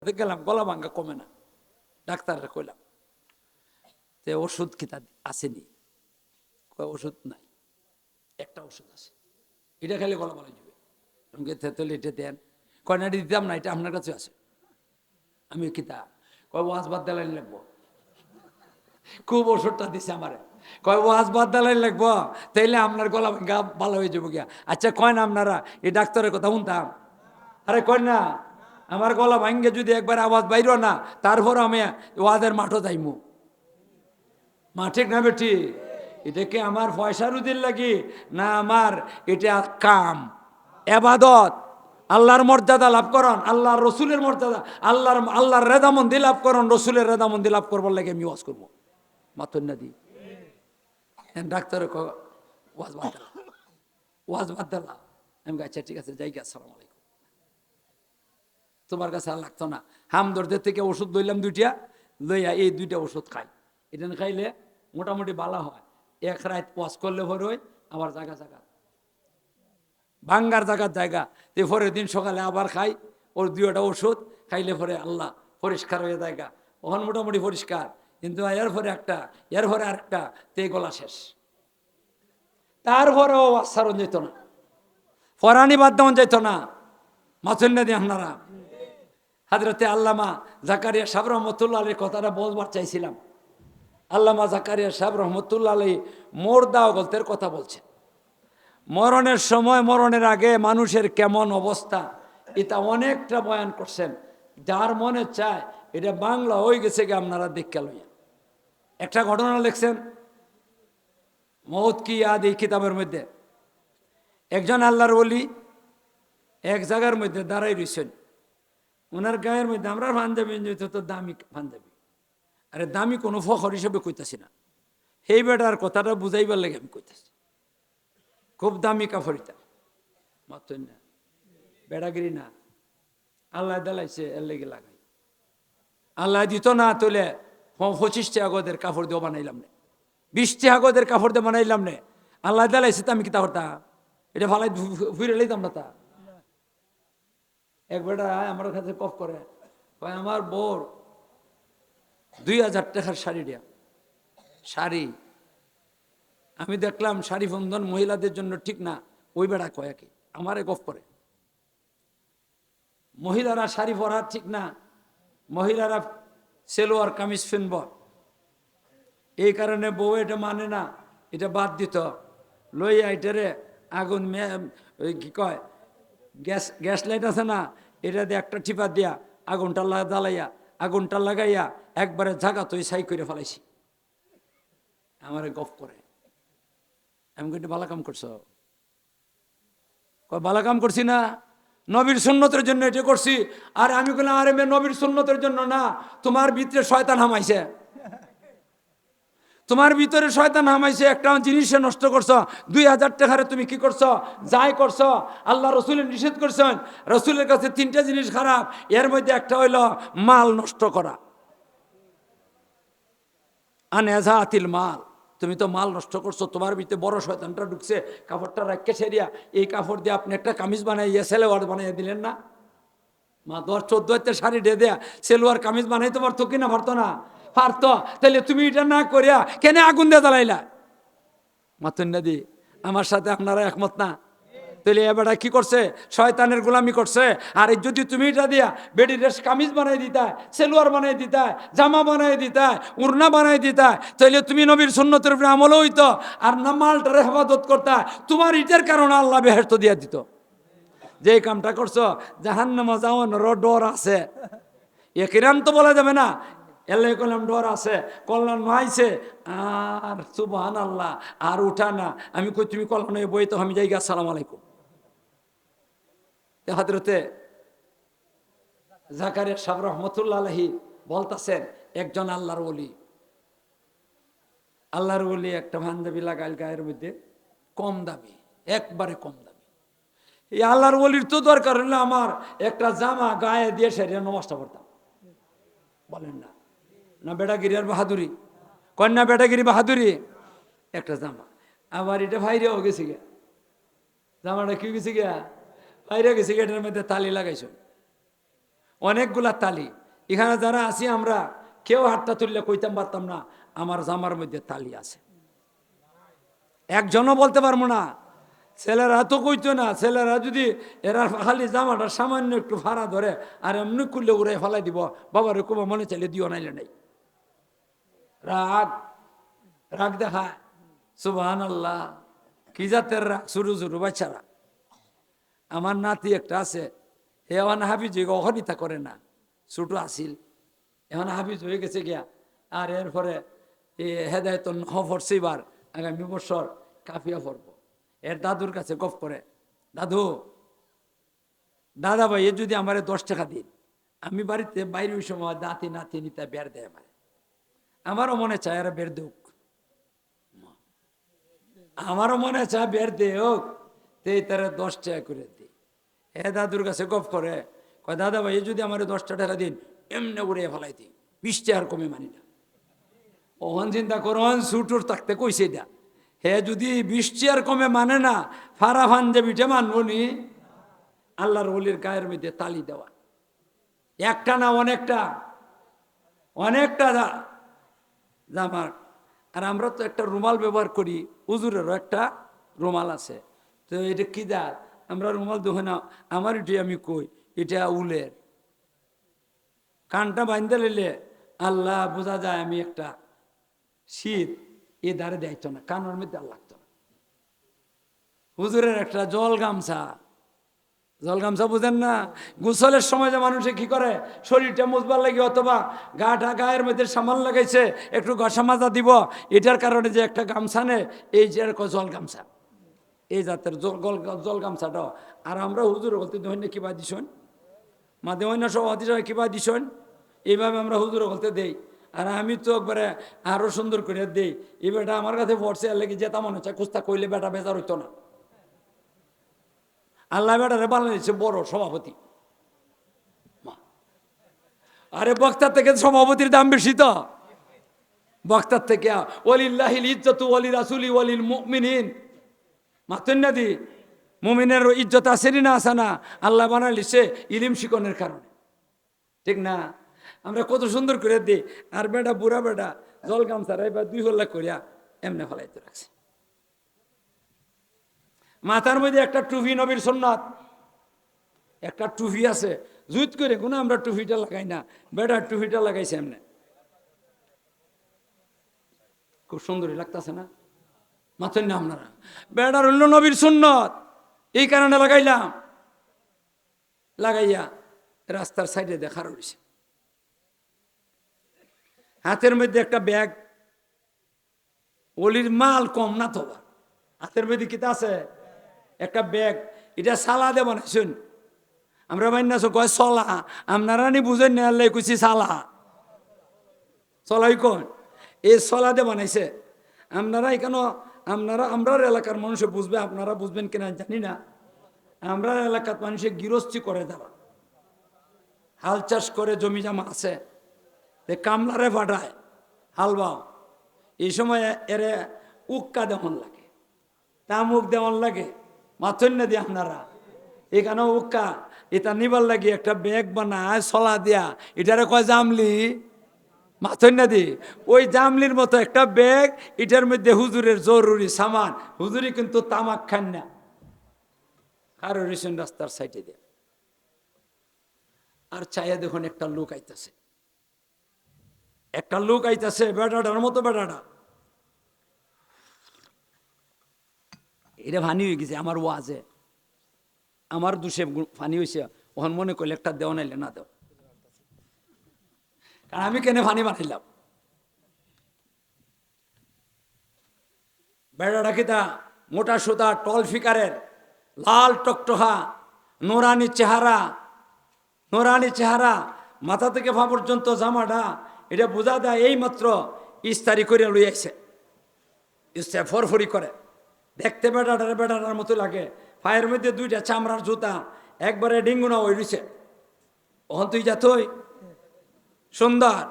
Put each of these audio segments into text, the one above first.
গেলাম, গলা ভাঙ্গা কমে না। ডাক্তাররা কইলাম যে ওষুধ কি তা আসেনি? ওষুধ নাই, একটা ওষুধ আছে, এটা খাইলে গলা ভালো যাবে। আমাকে তেতলে এটা দেন। কয়নাটি দিতাম না, এটা আপনার কাছে আছে। আমি কিতা কয় ওয়াজ বাদ দেলাই লাগবো। খুব ওষুধটা দিছে আমারে, কয় ওয়াজ বাদ দেলাই লাগবো, তাইলে আপনার গলা ভাঙ্গা ভালো হয়ে যাবো গিয়া। আচ্ছা কয় না আপনারা এই ডাক্তারের কথা শুনতাম? আরে কয় না, আমার গলা ভাঙ্গে যদি একবার আওয়াজ বাইরো না, তারপর আমি ওয়াজের মাঠও যাইমু। মা ঠিক না বেটি? এটা কি আমার পয়সার উদির লাগি না আমার এটা কাম এবাদত? আল্লাহর মর্যাদা লাভ করন, আল্লাহর রসুলের মর্যাদা, আল্লাহর রেদামন্দি লাভ করন, রসুলের রেদামন্দি লাভ করবার লাগে আমি ওয়াজ করবো। মাতন না দি ডাক্তার ওয়াজ বাদ দিলাম, ওয়াজ বাদ দিলাম। আমি আচ্ছা ঠিক আছে, যাই গে, আসসালামু আলাইকুম। তোমার কাছে আর লাগতো না। হামদর্দের থেকে ওষুধ লইলাম দুইটা, লইয়া এই দুইটা ওষুধ খাই। এটা খাইলে মোটামুটি ভালো হয়। এক রাত ওয়াশ করলে পরে ওই আবার জায়গা জায়গা ভাঙ্গার জায়গার জায়গা, তো পরের দিন সকালে আবার খাই ওর দুইটা ওষুধ খাইলে পরে আল্লাহ পরিষ্কার হয়ে জায়গা। ওখানে মোটামুটি পরিষ্কার, কিন্তু এর পরে একটা, এর পরে আরেকটা, তে গলা শেষ। তারপরেও আশ্বারণ যেত না, ফরানি বাদ দেওয়া যেত না। মাথুন না দিয়ে আপনারা হাজরতে আল্লামা জাকারিয়া সাহেব রহমতুল্লাহ আলীর কথাটা বলবার চাইছিলাম। আল্লামা জাকারিয়া সাহেব রহমতুল্লাহ আলী মোরদা গল্পের কথা বলছেন। মরণের সময়, মরণের আগে মানুষের কেমন অবস্থা, এটা অনেকটা বয়ান করছেন। যার মনে চায় এটা বাংলা হয়ে গেছে গে, আপনারা দেখতে লইয়া। একটা ঘটনা লিখছেন মৌত কি ইয়াদ এই কিতাবের মধ্যে। একজন আল্লাহর ওলি এক জায়গার মধ্যে দাঁড়াই রয়েছেন। ওনার গায়ের মধ্যে আমরা পাঞ্জাবি তো দামি পাঞ্জাবি, আরে দামি কোনো ফখর হিসেবে কইতাছি না, সেই বেটার কথাটা বুঝাইবার লাগে আমি কইতাছি। খুব দামি কাপড়িটা, মাত্র না বেড়াগিরি না, আল্লাহ দালাইছে এর লেগে লাগাই। আল্লাহ দিত না তোলে 25 টাকাদের কাপড় দিয়ে বানাইলাম নে, 20 টাকাদের কাপড় দিয়ে বানাইলাম নে। আল্লাহ দালাইছে তো আমি কি তা করতাম? এটা ভালাই ফিরে লাইতাম না তা। এক বেটা আমার কাছে কফ করে, আমার বোর 2000 টাকার শাড়ি দেয়া। শাড়ি আমি দেখলাম শাড়ি বন্ধন মহিলাদের জন্য ঠিক না। ওই বেড়া কয়াকে আমারে গফ করে, মহিলারা শাড়ি পরা ঠিক না, মহিলারা সেলোয়ার কামিজ ফিনব। এই কারণে বউ এটা মানে না, এটা বাদ দিত। লইয়া এটারে আগুন ওই কি কয় গ্যাস, গ্যাস লাইট আছে না, এটা দিয়ে একটা টিপা দিয়া আগুনটা জ্বালাইয়া, আগুনটা লাগাইয়া একবারে জাগা তুই সাই করে ফেলাইছি। আমারে গফ করে, আমি কিন্তু ভালো কাম করছো। ভালো কাম করছি না, নবীর সুন্নতের জন্য এটা করছি। আর আমি বললাম আরে মেয়ে নবীর সুন্নতের জন্য না, তোমার ভিতরে শয়তান হামাইছে, তোমার ভিতরে শয়তান হামাইছে, একটা জিনিসে নষ্ট করছো। 2000 টাকারে তুমি কি করছো? যাই করছো আল্লাহ রসুলের নিষেধ করছেন। রসুলের কাছে 3টা জিনিস খারাপ, এর মধ্যে একটা হইল মাল নষ্ট করা। আনেজাতিল মাল, তুমি তো মাল নষ্ট করছো। তোমার ভিতরে বড় শয়তানটা ঢুকছে, কাপড়টা রাখকে সেরিয়া এই কাপড় দিয়ে আপনি একটা কামিজ বানাইয়া সেলোয়ার বানাইয়া দিলেন না। মা 10-14 শাড়ি ডে দেয়া সেলোয়ার কামিজ বানাইতে পারতো কিনা? পারতো না? পারতো। তাহলে তুমি এটা না করিয়া কেন আগুন দিয়ে জ্বালাইলা? মাতুন্নাদি আমার সাথে আপনারা একমত না? তাহলে এবারে কি করছে? শয়তানের গোলামি করছে। আর যদি তুমি এটা দিয়া বেডি ড্রেস কামিজ বানাই দিতায়, সেলোয়ার বানাই দিতায়, জামা বানাই দিতায়, উড়না বানাই দিতায়, তাহলে তুমি নবীর সুন্নতের উপরে আমল হইতো। আর না মালটারে হেফাজত করতা, তোমার ইটের কারণে আল্লাহ বেহেশত দিয়া দিত। যে কামটা করছো জাহান্নামে যাওয়ার ডর আছে, একিরাম তো বলা যাবে না। এল্লাই করলাম ডর আছে, কল্যাণ নয়ছে আর সুবহানাল্লাহ আর উঠা না। আমি কই তুমি কল্যাণ বই তো আমি যাই গে, আসসালামু আলাইকুম। হযরতে জাকারিয়া সাহেব রহমতুল্লাহ আলাইহি বলতাছেন, একজন আল্লাহর ওলি, আল্লাহর ওলি একটা পাঞ্জাবি লাগাইল গায়ের মধ্যে, কম দামি, একবারে কম দামি। এই আল্লাহর ওলির তো দরকার হলে আমার একটা জামা গায়ে দিয়ে সেরিয়া নমস্কার করতাম। বলেন না? না বেটাগিরি আর বাহাদুরি? কন্যা বেটাগিরি বাহাদুরি? একটা জামা আবার এটা ভাইরেও গেছি গিয়া, জামাটা কি গেছি গিয়া ভাইরে গেছি গিয়া, এটার মধ্যে তালি লাগাইছ। অনেকগুলা তালি। এখানে যারা আছি আমরা কেউ হাতটা তুললে কইতাম পারতাম না আমার জামার মধ্যে তালি আছে, একজনও বলতে পারবো না। ছেলেরা তো কইতো না, ছেলেরা যদি এরা খালি জামাটা সামান্য একটু ভাড়া ধরে আর এমনি করলে উড়ে ফেলাই দিব, বাবার কুবা মনে চাইলে দিও নাইলে নাই। রাগ রাগ দেখায়, সুবহানাল্লাহ, কি জাতের রাগ, শুরু শুরু বাচ্চারা। আমার নাতি একটা আছে, এখন হাফিজ অহরিতা করে না, ছোট আসিল, এখন হাফিজ হয়ে গেছে গিয়া। আর এরপরে হেদায়ত পড়ছে, এবার আগামী বছর কাফিয়া পড়ব। এর দাদুর কাছে গপ করে, দাদু দাদা ভাই এ যদি আমার 10 টাকা দিন, আমি বাড়িতে বাইরে ওই সময় দাঁতি নাতি নিতে বের দেয় আমার, আমারও মনে চায় এরা বের দেউক, আমারও মনে চায় বের দে হোক, তারা 10 টাকা করে দিই। হে দাদুর কাছে গপ করে, কয় দাদা ভাই এ যদি আমার 10 টাকা দিন, এমনি উড়িয়ে ফেলাই দিই, 20 টাকার কমে মানি না। ওখান চিন্তা করুন, সুটুর থাকতে কইছে দা, হে যদি 20 টাকার কমে মানে না, ফারা পাঞ্জাবিটা মানবো নি। আল্লাহর ওলির গায়ের মধ্যে তালি দেওয়া, একটা না অনেকটা, অনেকটা জামার। আর আমরা তো একটা রুমাল ব্যবহার করি, হুজুরেরও একটা রুমাল আছে, তো এটা কি দা, আমরা রুমাল দেখো না, আমার এটি আমি কই এটা উলের, কানটা বাঁধতে লইলে আল্লাহ বোঝা যায় আমি একটা শীত এ দ্বারে দেয়তো না, কানের মধ্যে আর লাগতো না। হুজুরের একটা জল গামছা, জল গামছা বুঝেন না, গোসলের সময় যে মানুষে কি করে, শরীরটা মুছবার লাগে অথবা গায়ের মধ্যে সামাল লাগাইছে একটু ঘষা মাজা দিব, এটার কারণে যে একটা গামছা নে, এই যে জল গামছা, এই জাতের জল গামছাটা। আর আমরা হুজুর বলতে দৈন্য কিবা দিছন, মাঝে অন্য সব হাদিস কিবা দিছন, এইভাবে আমরা হুজুর বলতে দেই। আর আমি তো একবারে আরো সুন্দর করে দেই, এই বেটা আমার কাছে পড়ছে আর লেগে যেটা মনে হচ্ছে কুস্তা কইলে বেটা বেজার হইতো না। আল্লাহ বেটারে বানিয়েছে বড় সভাপতি, আরে বক্তার থেকে সভাপতির দাম বেশি তো, বক্তার থেকে। ওয়ালিল্লাহিল ইজ্জতু ওয়ালি রাসূলি ওয়ালিল মুমিনিন, মাতুন্নাদি মুমিনের ইজ্জত আসেনি না, আসে না, আল্লাহ বানাইছে ইলিম শিকনের কারণে, ঠিক না? আমরা কত সুন্দর করে দিই, আর বেটা বুড়া বেটা জল গামছারা এবার 2 হল্লা করিয়া এমনি ফলাইতে রাখছে। মাথার মধ্যে একটা টুপি, নবীর সুন্নাত, একটা টুপি আছে, জুত করে কোনো আমরা টুপিটা লাগাই না, বেটার টুপিটা লাগাইছে এমনি, খুব সুন্দরই লাগতেছে না? মাথেন না আপনারা, বেটার হইল নবীর সুন্নত, এই কারণে লাগাইলাম। লাগাইয়া রাস্তার সাইডে দেখা রয়েছে, হাতের মধ্যে একটা ব্যাগ, ওলির মাল কম না তো, হাতের মধ্যে কিতা আছে একটা ব্যাগ, এটা সালা দে বানাইছেন, আমরা বান্যাছো কয় চলা, আপনারা নি বুঝেন না, আল্লাহ কইছি সালা, চলাই কোন, এই চলা দে বানাইছে। আপনারা এখানে আমরা এলাকার মানুষে বুঝবে, আপনারা বুঝবেন কিনা জানি না, আমরা এলাকার মানুষে গৃহস্থী করে যারা হাল চাষ করে, জমি জমা আছে, কামলারে পাঠায় হালবাও, এই সময় এরে উক্কা দেওয়ান লাগে, তামুক দেওয়ান লাগে, মাথন্য দিয়ে আপনারা এখানে উক্কা এটা নিবার লাগে, একটা ব্যাগ বানায় চলা দিয়া, এটারে কয় জামলি, মাথন্য দি ওই জামলির মতো একটা ব্যাগ, এটার মধ্যে হুজুরের জরুরি সামান, হুজুরি কিন্তু তামাক খান না, আর রিসেন্ট রাস্তার সাইডে দিয়ে। আর চাইয়া দেখুন একটা লোক আইতাছে, একটা লোক আইতাছে, বেটাটার মতো বেটাটা, এটা ফানি হয়ে গেছে আমার ওয়াজে, আমার দুষে ফানি হয়েছে, ওখান মনে করলে একটা দেওয়া নাইলে না দেও, কারণ আমি কেন ফানি বানাইলাম। বেটাটা কিতা মোটা সুতা, টল ফিকারের, লাল টকটহা, নোরানি চেহারা, নোরানি চেহারা, মাথা থেকে পা পর্যন্ত জামাটা, এটা বোঝা দেয় এই মাত্র ইস্তারি করে লইয়াছে, ফরফরি করে, দেখতে বেটাটার মতো লাগে, পায়ের মধ্যে 2টা চামড়ার জুতা, একবারে ডিঙ্গুনা ওই রইছে, ওখান তুই যাতই সুন্দর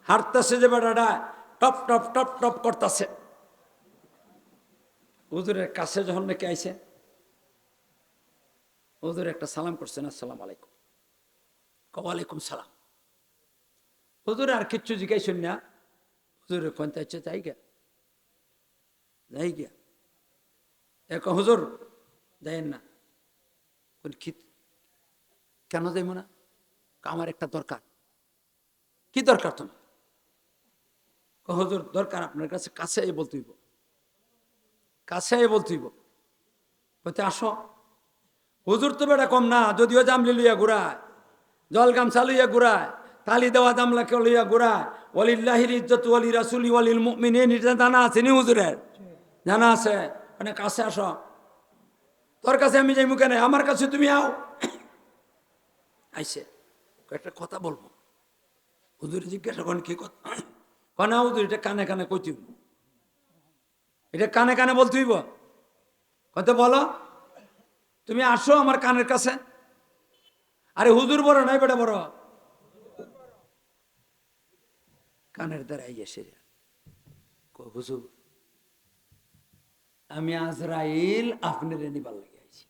হাঁটতেছে যে বেটাটা, টপ টপ টপ টপ করতেছে। হুজুরের কাছে যখন নাকি আইছে, হুজুর একটা সালাম করছেন, আসসালাম আলাইকুম, ওয়ালাইকুম সালাম। হুজুর আর কিচ্ছু জিজ্ঞাসেন না, হুজুরের কোনটা ইচ্ছে যাই গিয়া যাই গিয়া এক হুজুর যাইন না। কেন যাইব না? আমার একটা দরকার। কি দরকার তোমার? হুজুর দরকার আপনার কাছে, কাছে বলতেইব, কাছে বলতেইব। বলতে আসো। হুজুর তো বেটা কম না, যদিও জামলি লইয়া ঘুরায়, জল গামছা লইয়া ঘুরায়, তালি দেওয়া জামলাকে লইয়া ঘুরায়। ওয়ালিল্লাহিল ইজ্জতু ওয়ালি রাসূলি ওয়ালিল মুমিনিন, এটা জানা আছে নি হুজুরের? জানা আছে। মানে কাছে আসো। তোর কাছে আমি যাই মুখে নাই, আমার কাছে তুমি আও। আইসে একটা কথা বলবো। হুজুর জিজ্ঞাসা করেন কি কথা? না হুজুর এটা কানে কানে কইতিব, এটা কানে কানে বলতেইব। কত বলো, তুমি আসো আমার কানের কাছে। আরে হুজুর বড় নাই বেটা বড়, কানের দ্বারা এসে হুজুর আমি আজরাইল আপনার নিবার লাগে আইছি।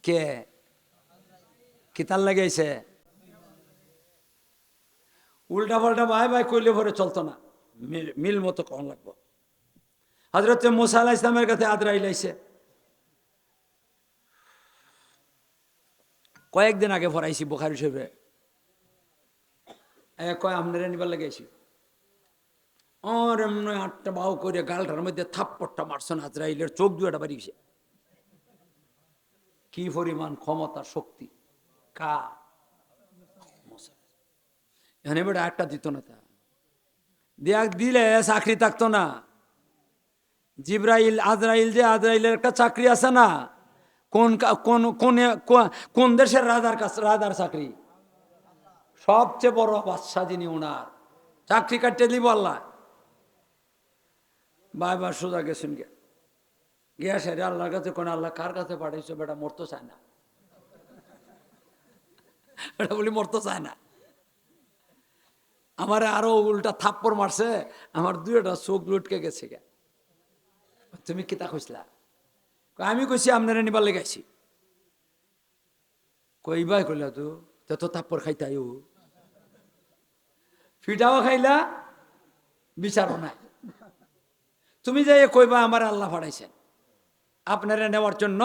কে কিতার লাগে আইছে? উল্টা পাল্টা ভাই ভাই কইলে ভরে চলতো না, মিল মতো কম লাগবো। হযরত মুসা আলাইহিস সালামের কাছে আজরাইল আইছে কয়েকদিন আগে পড়াইছি বুখারী শরীফে। কয় আপনারা নিবার লাগে আইছি। আর এমনি হাতটা বাউ করে গালটার মধ্যে থাপ্পড়টা মারছেন, আজরাইলের চোখ দুটা বাড়িয়েছে। কি পরিমাণ ক্ষমতা শক্তি! কা এখানে বেটা একটা দিত না, তা দেখ দিলে চাকরি থাকতো না। জিব্রাইল আজরাইল, যে আজরাইলের একটা চাকরি আছে না, কোন কোন কোন দেশের রাজার কাছে, রাজার চাকরি, সবচেয়ে বড় বাদশা যিনি, ওনার চাকরি কাটতে দিব আল্লাহ। বারবার সোজা গেছেন গে গিয়া সেরে আল্লাহর কাছে কোন আল্লাহ কার কাছে পাঠাইছো? বেটা মরতে চায় না, বেটা বলি মরতে চায় না। আমার আরো উল্টা থাপ্পড় মারছে, আমার দুইটা চোখ লুটকে গেছে গে। তুমি কিতা কইসলা? আমি কইছি আপনারা নিবার লেগাইছি। কইবাই কইলা তো তো থাপ্পড় খাইতাইও, ফিটাও খাইলা, বিচারও নাই। তুমি যাই কইবা আমার আল্লাহ পাঠাইছেন আপনারা নেওয়ার জন্য,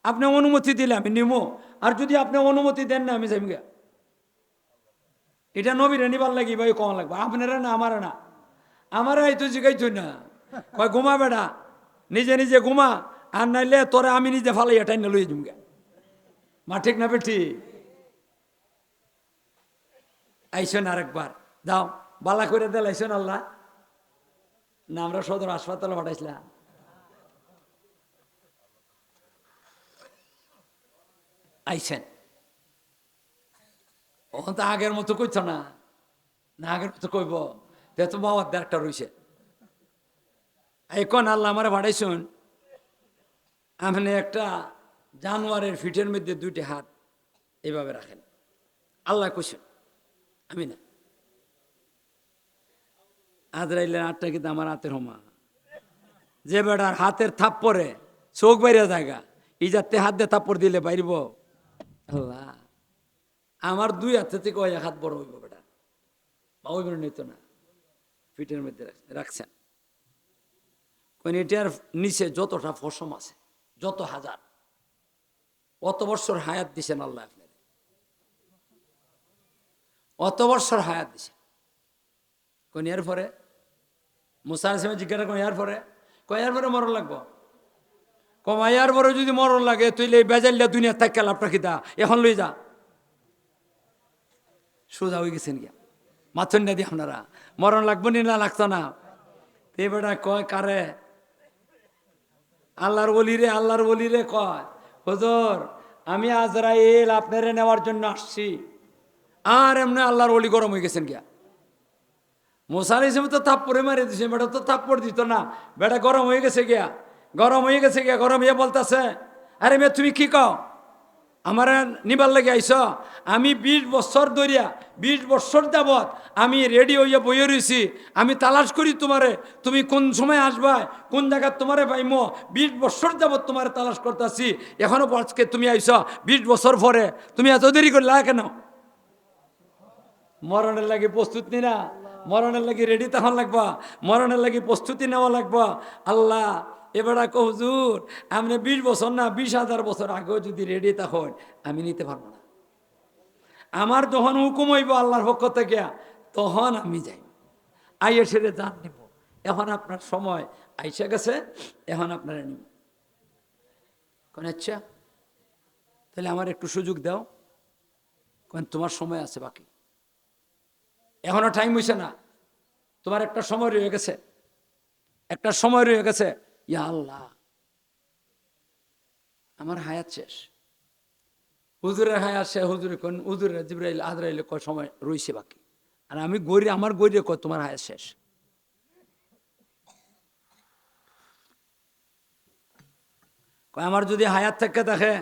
আপনি অনুমতি দিলে আমি নিমো, আর যদি আপনি অনুমতি দেন না আমি যাইম গা। এটা নবীরে নিবার লাগি ভাই কম লাগবে, আপনারা না, আমারা না। আমারা এই তো জিগাইছই না, কয় ঘুমা বেড়া, নিজে নিজে ঘুমা, আর নাইলে তোরা আমি নিজে ফালাই এটাই না লইয়ে জুমগা। মা ঠিক না বেঠি? আইসেন আরেকবার, যাও বালা করে দিল, আইসেন আল্লাহ না। আমরা সদর হাসপাতালে পাঠাইছিলাম। আইসেন, ও তো আগের মতো কইছ না, না আগের মতো কইব তো বাবার একটা রয়েছে। এখন আল্লাহ আমার পাঠাইছুন, আপনি একটা জানোয়ারের ফিটের মধ্যে দুইটি হাত এইভাবে রাখেন। আল্লাহ কইছেন, আমি না। আজরাইলের হাতটা কিন্তু আমার হাতের হোমা, যে বেটার হাতের থাপ্পড়ে চোখ বাইরে জায়গা, এই যাতে হাত দিয়ে থাপ্পড় দিলে বাইরব। আল্লাহ আমার দুই হাতে থেকে ওই হাত বড় হইব বেটা, বা ওই বেটা নিত না, ফিটের মধ্যে রাখছেন। এটার নিচে যতটা ফসম আছে, যত হাজার, অত বৎসর হায়াত দিছেন আল্লাহ আপনার, অত বৎসর হায়াত দিছেন। কোন এর পরে মুসা আলাইহিস সালাম জিজ্ঞাসা করেন, এর পরে কয়ার পরে মরণ লাগবো? কমাইয়ার পরে যদি মরণ লাগে তুইলে বেজাল্লা দুনিয়া থাকা লাভটা কিতা, এখন লই যা। সোজা হয়ে গেছেন গিয়া, মাথুন না দিয়ে আপনারা মরণ লাগবো নি, না লাগতো না? এই বেটা কয় কারে? আল্লাহর বলি রে, আল্লাহর বলি রে কয়, হুজুর আমি আজরাইল আপনারে নেওয়ার জন্য আসছি। আর এমনি আল্লাহর ওলি গরম হয়ে গেছেন গিয়া। মুসা আলাইহিস সালাম তো থাপ্পড়ে মারে দিছে, বেটা তো থাপ্পড় দিত না, বেটা গরম হয়ে গেছে গিয়া, গরম হয়ে গেছে গিয়া। গরম হয়ে বলতেছে, আরে মেয়ে তুমি কি কও? আমার নিবার লাগে আইস, আমি 20 বছর ধরিয়া 20 বছর যাবৎ আমি রেডি হইয়া বইয়ে রয়েছি, আমি তালাশ করি তোমারে, তুমি কোন সময় আসবা, কোন জায়গা তোমারে পাইমো, 20 বছর যাবৎ তোমারে তালাশ করতেছি, এখনো আজকে তুমি আইস 20 বছর পরে, তুমি এত দেরি করলা কেন? মরণের লাগে প্রস্তুতি না, মরণের লাগে রেডি তখন লাগবা, মরণের লাগে প্রস্তুতি নেওয়া লাগবা। আল্লাহ এবার হুজুর আপনি 20 বছর না 20,000 বছর আগেও যদি রেডি তখন আমি নিতে পারবো না। আমার যখন হুকুম হইব আল্লাহর পক্ষ থেকে তখন আমি যাই, আইয়ে সেরে জান নিব। এখন আপনার সময় আইসা গেছে, এখন আপনারা নিব। কোন আচ্ছা তাহলে আমার একটু সুযোগ দাও, কোন তোমার সময় আছে বাকি, এখনো টাইম হইছে না, তোমার একটা সময় রয়ে গেছে, একটা সময় রয়ে গেছে। ইয়া আল্লাহ আমার হায়াত শেষ, হুজুরের হায়াত শেষ, হুজুরে কোন হুজুরের জিবরাইল আজরাইল কয় সময় রইছে বাকি, আর আমি গড়ি আমার গড়িয়ে কয় তোমার হায়াত শেষ। কয় আমার যদি হায়াত থেকে থাকে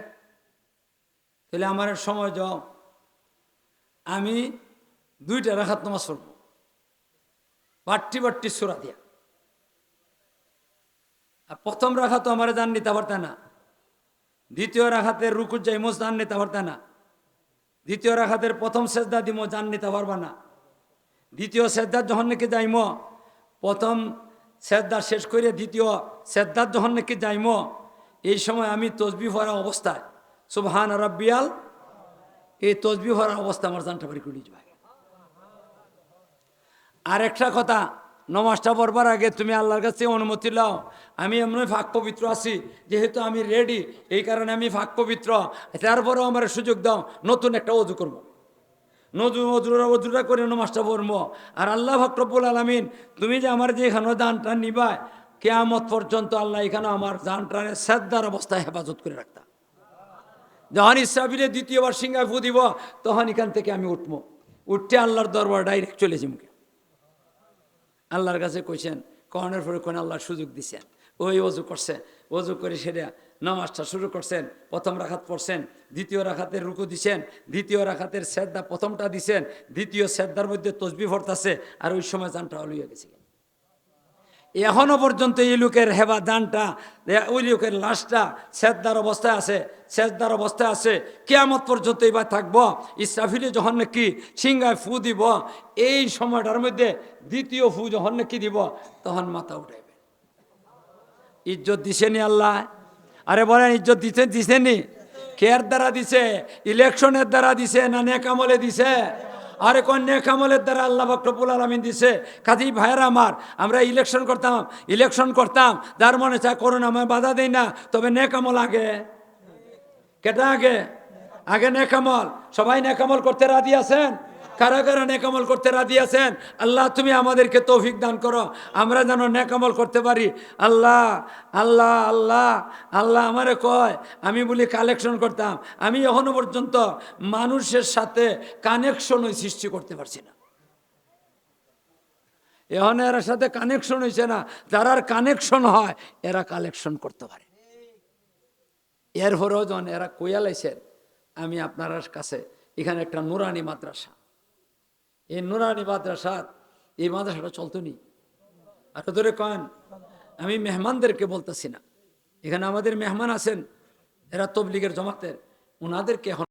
তাহলে আমার সময় যাও, আমি 2টা রাখাত নামাজ পড়ব, বাট্টি বাট্টি সূরা দিয়া। আর প্রথম রাখাত আমার জান নিতে পারতে না, দ্বিতীয় রাখাতের রুকুর যাইমো জান নিতে পারতে না, দ্বিতীয় রাখাতের প্রথম সেজদা দিমো জান নিতে পারবা না, দ্বিতীয় সেজদার যখন নাকি যাইমো, প্রথম সেজদা শেষ করে দ্বিতীয় সেজদার যখন নাকি যাইমো, এই সময় আমি তসবিহ পড়া অবস্থায় সুবহান রাব্বিয়াল, এই তসবিহ পড়া অবস্থা আমার জানটা বাড়ি করে যাবে। আর একটা কথা, নমাজটা পড়বার আগে তুমি আল্লাহর কাছে অনুমতি লাও, আমি এমনি ফাঁক পবিত্র আছি, যেহেতু আমি রেডি, এই কারণে আমি ফাঁক পবিত্র, তারপরেও আমার সুযোগ দাও, নতুন একটা অজু করবো, অজুরা করে নমাজটা পড়বো। আর আল্লাহ পাক রব্বুল আলামিন তুমি যে আমার যে এখানে দানটা নিবা, কিয়ামত পর্যন্ত আল্লাহ এখানে আমার দানটারে শ্রদ্ধার অবস্থায় হেফাজত করে রাখতা। যখন ইসরাফিলে দ্বিতীয়বার সিংহায় ফু দিব, তখন এখান থেকে আমি উঠবো, উঠতে আল্লাহর দরবার ডাইরেক্ট চলে যাবো। আল্লাহর কাছে কইছেন, কখনের পরে কোন আল্লাহর সুযোগ দিছেন, ওই অজু করছে, অজু করে সেটা নামাজটা শুরু করছেন, প্রথম রাখাত পড়ছেন, দ্বিতীয় রাখাতের রুকু দিছেন, দ্বিতীয় রাখাতের সেজদা প্রথমটা দিছেন, দ্বিতীয় সেজদার মধ্যে তসবিহ পড়তাছে, আর ওই সময় জানটা লইয়া গেছে। এখনো পর্যন্ত এই লোকের হেবা দানটা, ওই লোকের লাশটা সেজদার অবস্থায় আছে, সেজদার অবস্থায় আছে, কিয়ামত পর্যন্ত এবার থাকবো। ইসরাফিলে যখন নাকি সিংহায় ফু দিব, এই সময়টার মধ্যে দ্বিতীয় ফু যখন নাকি দিব, তখন মাথা উঠাইবে। ইজ্জত দিছেনি আল্লাহ? আরে বলেন ইজ্জত দিছেনি? কেয়ার দ্বারা দিছে? ইলেকশনের দ্বারা দিছে না নেকামলে দিছে? আরে কোন নেকামলের দ্বারা আল্লাহ পাক রব্বুল আলামিন দিছে। কাজী ভাইয়েরা আমার, আমরা ইলেকশন করতাম, যার মনে চায় করুন, আমায় বাধা দেই না, তবে নেকামল আগে। কেটা আগে? আগে নেকামল। সবাই নেকামল করতে রাজি আছেন? কারা কারা নেকামল করতে রাজি আছেন? আল্লাহ তুমি আমাদেরকে তৌফিক দান করো, আমরা যেন নেকামল করতে পারি। আল্লাহ আল্লাহ আল্লাহ আল্লাহ আমারে কয়, আমি বলি কালেকশন করতাম, আমি এখনো পর্যন্ত মানুষের সাথে কানেকশনই সৃষ্টি করতে পারছি না। এখন এর সাথে কানেকশন হয়েছে না, যারা কানেকশন হয় এরা কালেকশন করতে পারে। এরপরেও যখন এরা কইয়ালাইছেন, আমি আপনার কাছে এখানে একটা নুরানি মাদ্রাসা, এই নুরানি মাদ্রাসা, এই মাদ্রাসাটা চলতো নি। আর ধরে কন, আমি মেহমানদেরকে বলতেছি না, এখানে আমাদের মেহমান আছেন, এরা তবলিগের জমাতের, ওনাদেরকে এখন